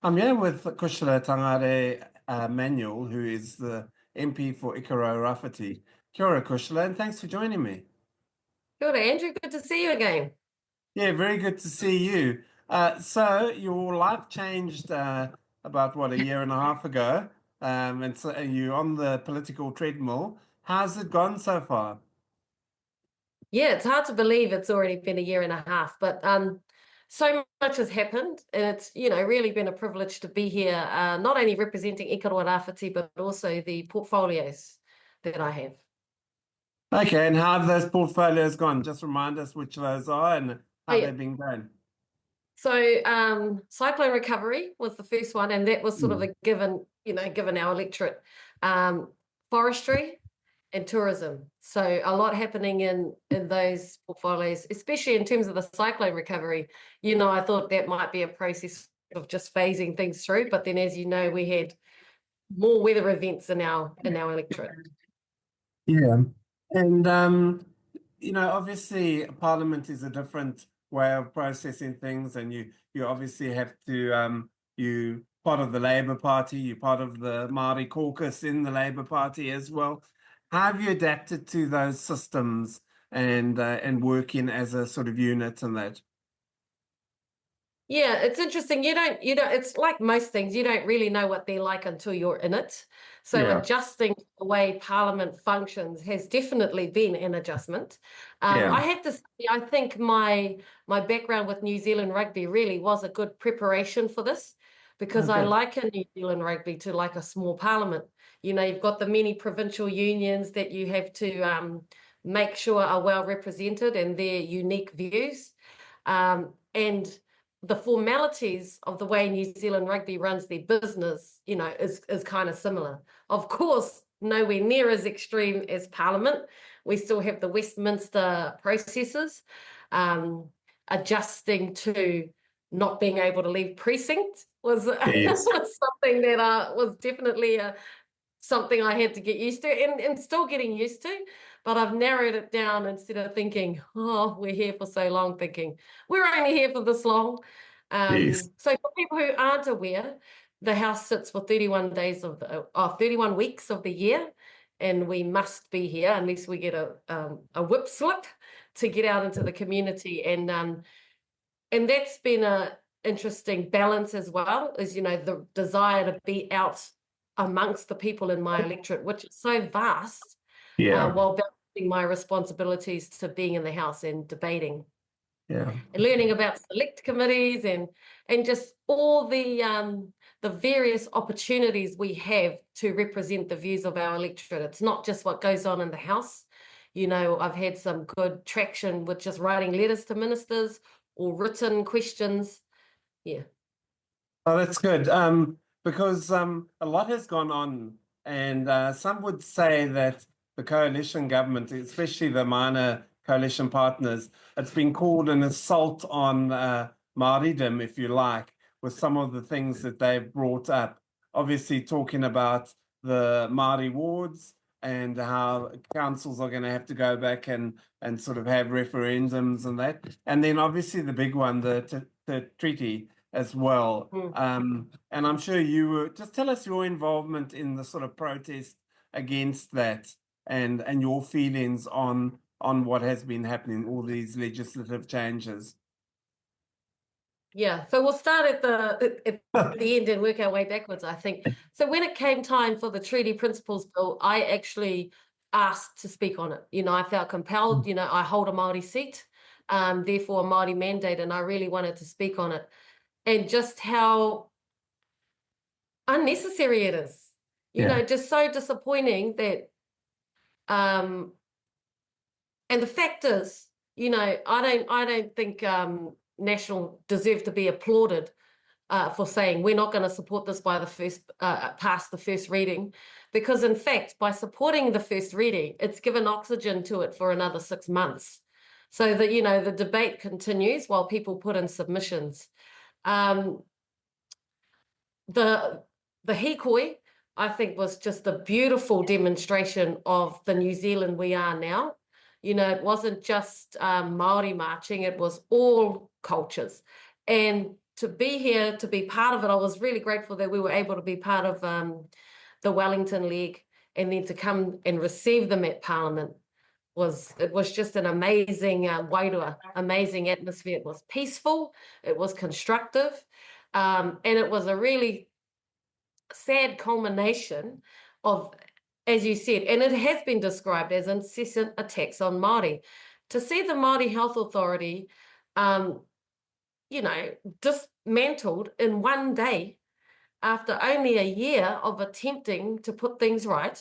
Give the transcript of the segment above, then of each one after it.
I'm here with Cushla Tangaere Manuel, who is the MP for Ikaroa-Rāwhiti. Kia ora, Cushla, and thanks for joining me. Good, Andrew. Good to see you again. Yeah, very good to see you. So your life changed about what, a year and a half ago, and so you're on the political treadmill. How's it gone so far? Yeah, it's hard to believe it's already been a year and a half, but so much has happened, and it's really been a privilege to be here, not only representing Ikaroa-Rāwhiti, but also the portfolios that I have. Okay, and how have those portfolios gone? Just remind us which those are and Oh, how yeah. they've been going. So cyclone recovery was the first one, and that was sort of Mm. a given our electorate. Forestry and tourism. So a lot happening in those portfolios, especially in terms of the cyclone recovery. I thought that might be a process of just phasing things through, but then, as you know, we had more weather events in our electorate. Yeah. And obviously Parliament is a different way of processing things, and you obviously have to you part of the Labour Party, you're part of the Māori caucus in the Labour Party as well. How have you adapted to those systems and working as a sort of unit and that? Yeah, it's interesting. It's like most things, you don't really know what they're like until you're in it. So Yeah, adjusting the way Parliament functions has definitely been an adjustment. yeah. I have to say, I think my background with New Zealand rugby really was a good preparation for this, because I Okay. liken New Zealand rugby to like a small parliament. You've got the many provincial unions that you have to make sure are well represented and their unique views. And the formalities of the way New Zealand rugby runs their business, is kind of similar. Of course, nowhere near as extreme as Parliament. We still have the Westminster processes, adjusting to not being able to leave precinct was, Yes. was something that was definitely something I had to get used to, and still getting used to. But I've narrowed it down, instead of thinking, oh, we're here for so long, thinking we're only here for this long. Yes. So for people who aren't aware, the House sits for 31 days 31 weeks of the year, and we must be here unless we get a whip slip to get out into the community. And that's been a interesting balance as well, is the desire to be out amongst the people in my electorate, which is so vast, Yeah. while balancing my responsibilities to being in the House and debating Yeah. and learning about select committees and just all the various opportunities we have to represent the views of our electorate. It's not just what goes on in the House. I've had some good traction with just writing letters to ministers or written questions. Yeah. Oh, that's good. Because a lot has gone on, and some would say that the coalition government, especially the minor coalition partners, it's been called an assault on Māoridom, if you like, with some of the things that they've brought up. Obviously, talking about the Māori wards and how councils are going to have to go back and sort of have referendums and that, and then obviously the big one, the treaty as well. And I'm sure you were, just tell us your involvement in the sort of protest against that and your feelings on what has been happening, all these legislative changes. Yeah, so we'll start at the end and work our way backwards, I think. So when it came time for the Treaty Principles Bill, I actually asked to speak on it. I felt compelled. I hold a Māori seat, therefore a Māori mandate, and I really wanted to speak on it. And just how unnecessary it is. Yeah. Just so disappointing that, and the fact is, I don't think National deserve to be applauded for saying we're not going to support this by the first past the first reading, because in fact, by supporting the first reading, it's given oxygen to it for another 6 months, so that the debate continues while people put in submissions. Um, the the hikoi, I think, was just a beautiful demonstration of the New Zealand we are now. It wasn't just Maori marching; it was all cultures, and to be here, to be part of it. I was really grateful that we were able to be part of the Wellington leg, and then to come and receive them at Parliament was just an amazing wairua, amazing atmosphere. It was peaceful, it was constructive, and it was a really sad culmination of, as you said, and it has been described as incessant attacks on Māori. To see the Māori Health Authority, you know, dismantled in one day after only a year of attempting to put things right,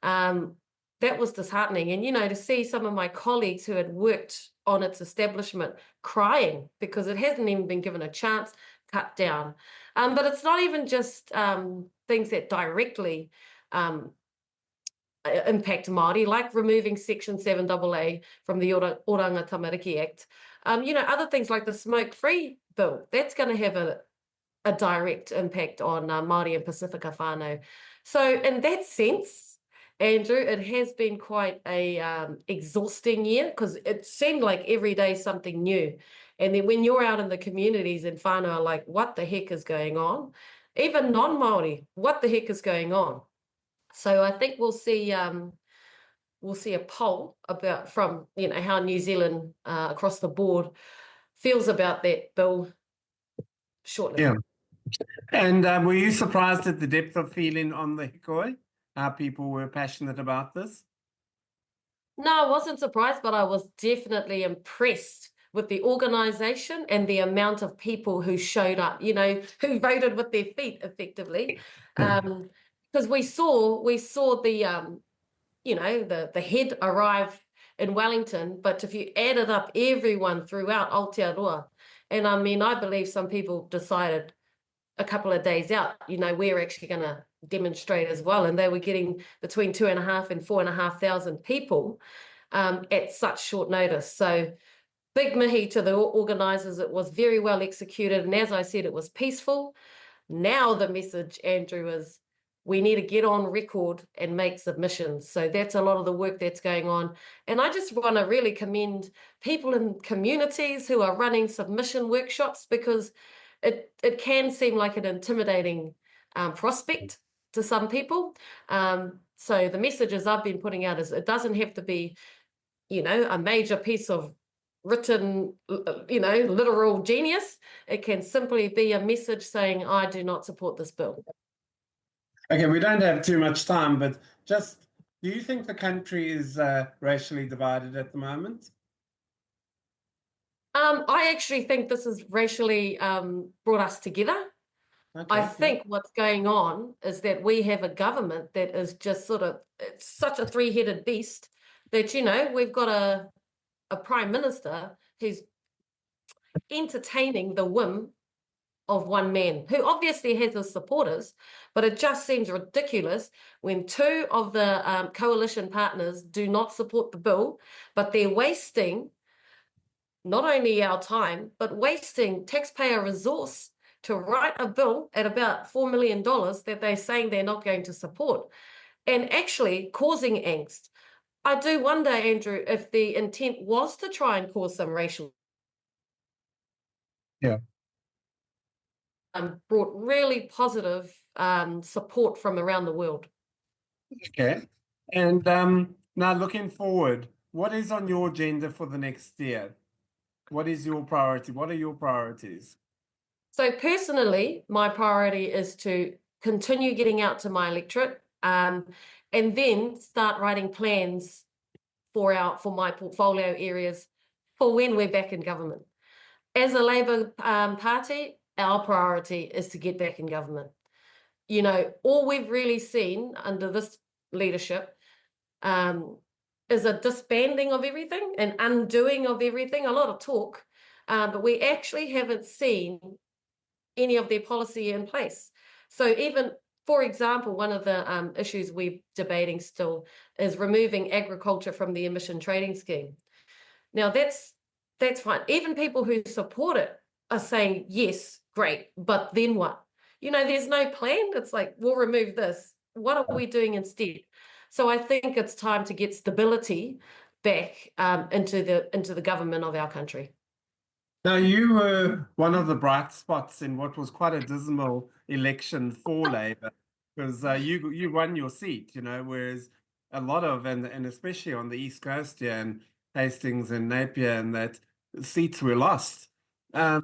that was disheartening. And, you know, to see some of my colleagues who had worked on its establishment crying because it hasn't even been given a chance, cut down. But it's not even just things that directly impact Māori, like removing Section 7AA from the Oranga Tamariki Act. You know, other things like the smoke-free bill, that's going to have a direct impact on Māori and Pacifica whānau. So in that sense, Andrew, it has been quite a exhausting year, because it seemed like every day something new. And then when you're out in the communities and whānau are like, what the heck is going on? Even non-Māori, what the heck is going on? So I think we'll see a poll about from, you know, how New Zealand across the board feels about that bill shortly. Yeah. And were you surprised at the depth of feeling on the hikoi? How people were passionate about this? No, I wasn't surprised, but I was definitely impressed with the organisation and the amount of people who showed up, you know, who voted with their feet effectively. Because we saw the, you know, the head arrive in Wellington, but if you added up everyone throughout Aotearoa, and I mean, I believe some people decided a couple of days out, you know, we're actually going to demonstrate as well. And they were getting between 2,500 and 4,500 people at such short notice. So big mihi to the organisers. It was very well executed. And as I said, it was peaceful. Now the message, Andrew, is we need to get on record and make submissions. So that's a lot of the work that's going on. And I just want to really commend people in communities who are running submission workshops, because it can seem like an intimidating prospect to some people. So the messages I've been putting out is it doesn't have to be, you know, a major piece of written, you know, literal genius. It can simply be a message saying, I do not support this bill. Okay, we don't have too much time, but just, do you think the country is racially divided at the moment? I actually think this has racially brought us together. Okay, I think what's going on is that we have a government that is just sort of, it's such a three-headed beast that, you know, we've got a prime minister who's entertaining the whim of one man, who obviously has his supporters, but it just seems ridiculous when two of the coalition partners do not support the bill, but they're wasting not only our time, but wasting taxpayer resource to write a bill at about $4 million that they're saying they're not going to support, and actually causing angst. I do wonder, Andrew, if the intent was to try and cause some racial. Yeah. Brought really positive support from around the world. Okay. And now looking forward, what is on your agenda for the next year? What is your priority? What are your priorities? So personally, my priority is to continue getting out to my electorate, and then start writing plans for my portfolio areas for when we're back in government. As a Labour Party, our priority is to get back in government. You know, all we've really seen under this leadership is a disbanding of everything, an undoing of everything, a lot of talk, but we actually haven't seen any of their policy in place. So even, for example, one of the issues we're debating still is removing agriculture from the emission trading scheme. Now that's fine. Even people who support it are saying, yes, great, but then what? You know, there's no plan. It's like, we'll remove this. What are we doing instead? So I think it's time to get stability back into the government of our country. Now, you were one of the bright spots in what was quite a dismal election for Labour, because you won your seat, whereas a lot of, and especially on the East Coast here, and Hastings and Napier, and that seats were lost. How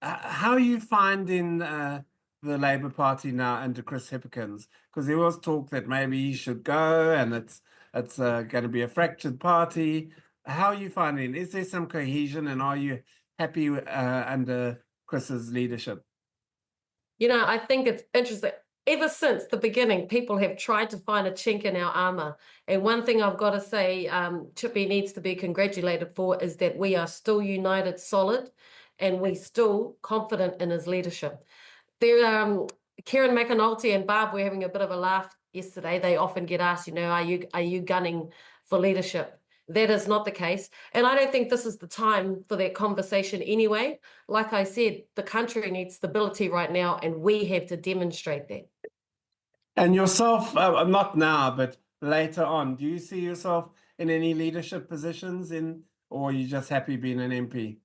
are you finding the Labour Party now under Chris Hipkins? Because there was talk that maybe he should go, and it's going to be a fractured party. How are you finding? Is there some cohesion, and are you happy under Chris's leadership? I think it's interesting. Ever since the beginning, people have tried to find a chink in our armor. And one thing I've got to say, Chippy needs to be congratulated for is that we are still united, solid, and we're still confident in his leadership. Kieran McAnulty and Barb were having a bit of a laugh yesterday. They often get asked, are you gunning for leadership? That is not the case. And I don't think this is the time for that conversation anyway. Like I said, the country needs stability right now, and we have to demonstrate that. And yourself, not now, but later on, do you see yourself in any leadership positions or are you just happy being an MP?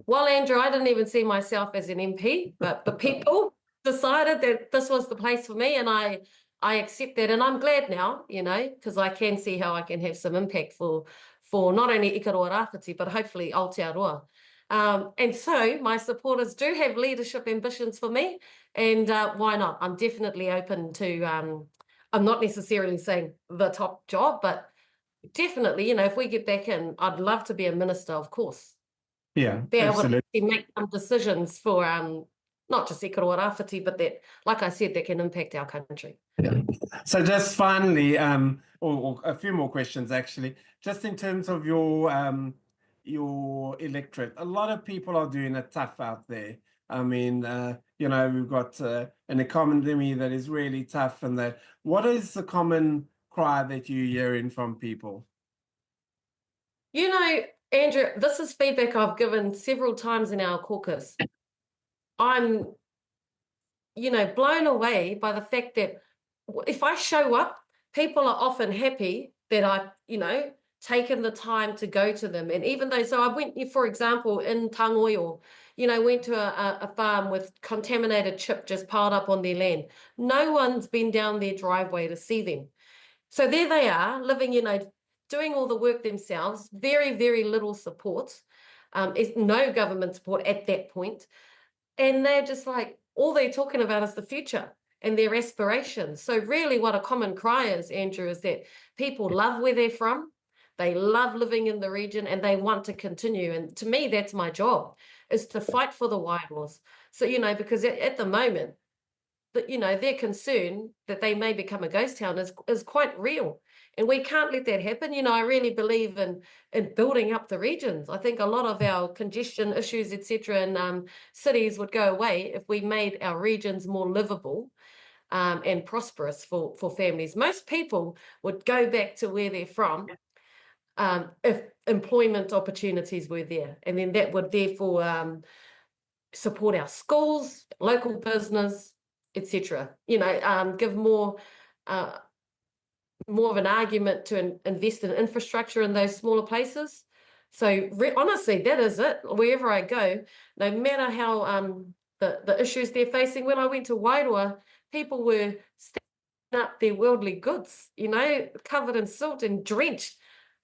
Well, Andrew, I didn't even see myself as an MP, but the people decided that this was the place for me, and I accept that, and I'm glad now, because I can see how I can have some impact for not only Ikaroa-Rāwhiti, but hopefully Aotearoa. And so my supporters do have leadership ambitions for me, and why not? I'm definitely open to, I'm not necessarily saying the top job, but definitely, if we get back in, I'd love to be a minister, of course. Yeah, Be able absolutely. to make some decisions for not just Ikaroa-Rāwhiti, but that, like I said, that can impact our country. Yeah. So just finally, or a few more questions actually, just in terms of your electorate, a lot of people are doing it tough out there. I mean, we've got an economy that is really tough, and that. What is the common cry that you're hearing from people? Andrew, this is feedback I've given several times in our caucus. I'm, blown away by the fact that if I show up, people are often happy that I've, taken the time to go to them. And even though, so I went, for example, in Tangaere, went to a farm with contaminated chip just piled up on their land. No one's been down their driveway to see them. So there they are, living, doing all the work themselves, very, very little support, no government support at that point. And they're just like, all they're talking about is the future and their aspirations. So really what a common cry is, Andrew, is that people love where they're from, they love living in the region, and they want to continue. And to me, that's my job, is to fight for the Wairos. So, because at the moment, their concern that they may become a ghost town is quite real. And we can't let that happen. I really believe in building up the regions. I think a lot of our congestion issues, etc., in cities would go away if we made our regions more livable and prosperous for families. Most people would go back to where they're from if employment opportunities were there. And then that would therefore support our schools, local business, etc. Give more of an argument to invest in infrastructure in those smaller places. So honestly, that is it. Wherever I go, no matter how the issues they're facing. When I went to Wairoa, people were stacking up their worldly goods, covered in silt and drenched,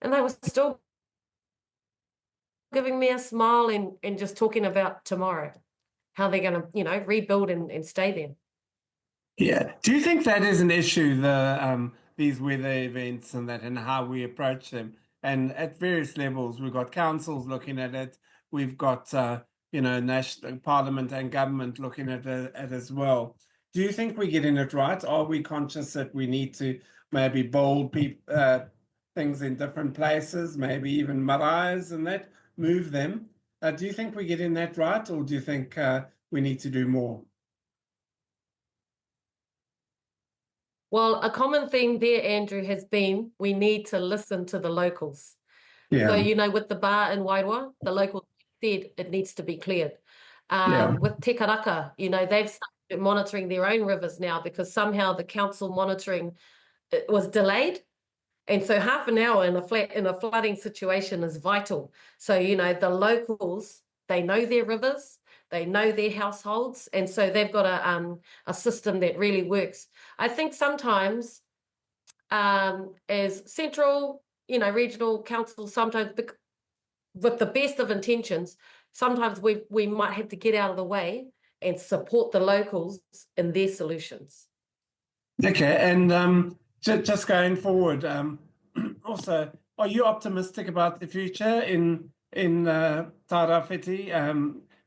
and they were still giving me a smile and just talking about tomorrow, how they're going to, rebuild and stay there. Yeah. Do you think that is an issue, these weather events and that, and how we approach them? And at various levels, we've got councils looking at it. We've got, national parliament and government looking at it as well. Do you think we're getting it right? Are we conscious that we need to maybe bold things in different places, maybe even maraes and that, move them? Do you think we're getting that right, or do you think we need to do more? Well, a common theme there, Andrew, has been we need to listen to the locals. Yeah. So, with the bar in Wairoa, the locals said it needs to be cleared. With Te Karaka, they've started monitoring their own rivers now because somehow the council monitoring was delayed. And so half an hour in a flooding situation is vital. So, the locals they know their rivers, they know their households, and so they've got a system that really works. I think sometimes as central, regional councils, sometimes with the best of intentions, sometimes we might have to get out of the way and support the locals in their solutions. Okay, and just going forward, also, are you optimistic about the future in Ikaroa-Rāwhiti,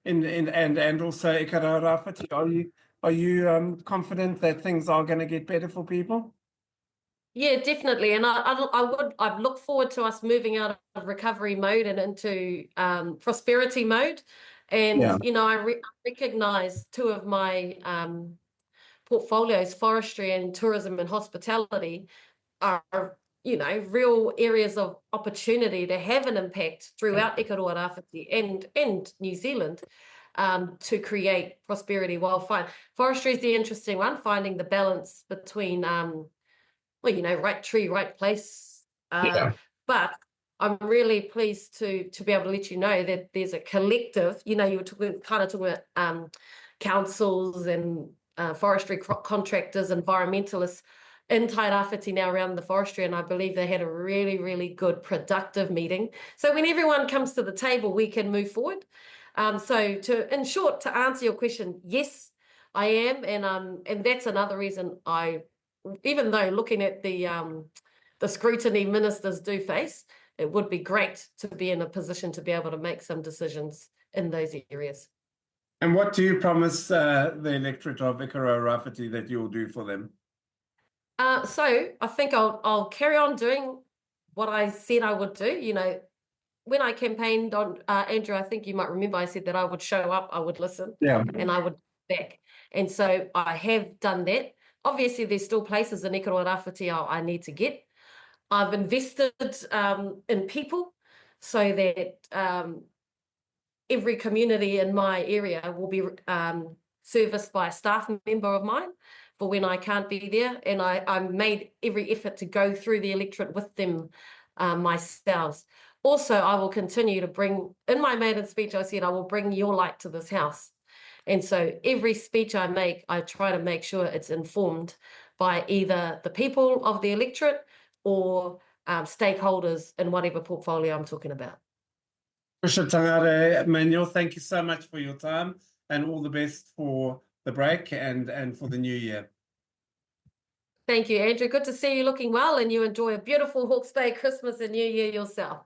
and also Ikaroa-Rāwhiti? Are you confident that things are going to get better for people? Yeah, definitely. And I'd look forward to us moving out of recovery mode and into prosperity mode. And, Yeah. I recognize two of my portfolios, forestry and tourism and hospitality, are, real areas of opportunity to have an impact throughout Ikaroa-Rāwhiti and New Zealand, to create prosperity wildfire. Forestry is the interesting one, finding the balance between right tree, right place. But I'm really pleased to be able to let you know that there's a collective, you were talking about councils and forestry contractors, environmentalists in Tairāwhiti now around the forestry, and I believe they had a really, really good, productive meeting. So when everyone comes to the table, we can move forward. So in short, to answer your question, yes, I am, and that's another reason even though looking at the scrutiny ministers do face, it would be great to be in a position to be able to make some decisions in those areas. And what do you promise the electorate of Ikaroa-Rāwhiti that you'll do for them? So I think I'll carry on doing what I said I would do. When I campaigned on Andrew, I think you might remember I said that I would show up, I would listen, and I would back. And so I have done that. Obviously, there's still places in Ikaroa-Rāwhiti I need to get. I've invested in people so that every community in my area will be serviced by a staff member of mine for when I can't be there. And I made every effort to go through the electorate with them myself. Also, I will continue to bring, in my maiden speech, I said, I will bring your light to this house. And so every speech I make, I try to make sure it's informed by either the people of the electorate or stakeholders in whatever portfolio I'm talking about. Cushla, Tangaere, Manuel, thank you so much for your time and all the best for the break and for the new year. Thank you, Andrew. Good to see you looking well, and you enjoy a beautiful Hawke's Bay Christmas and New Year yourself.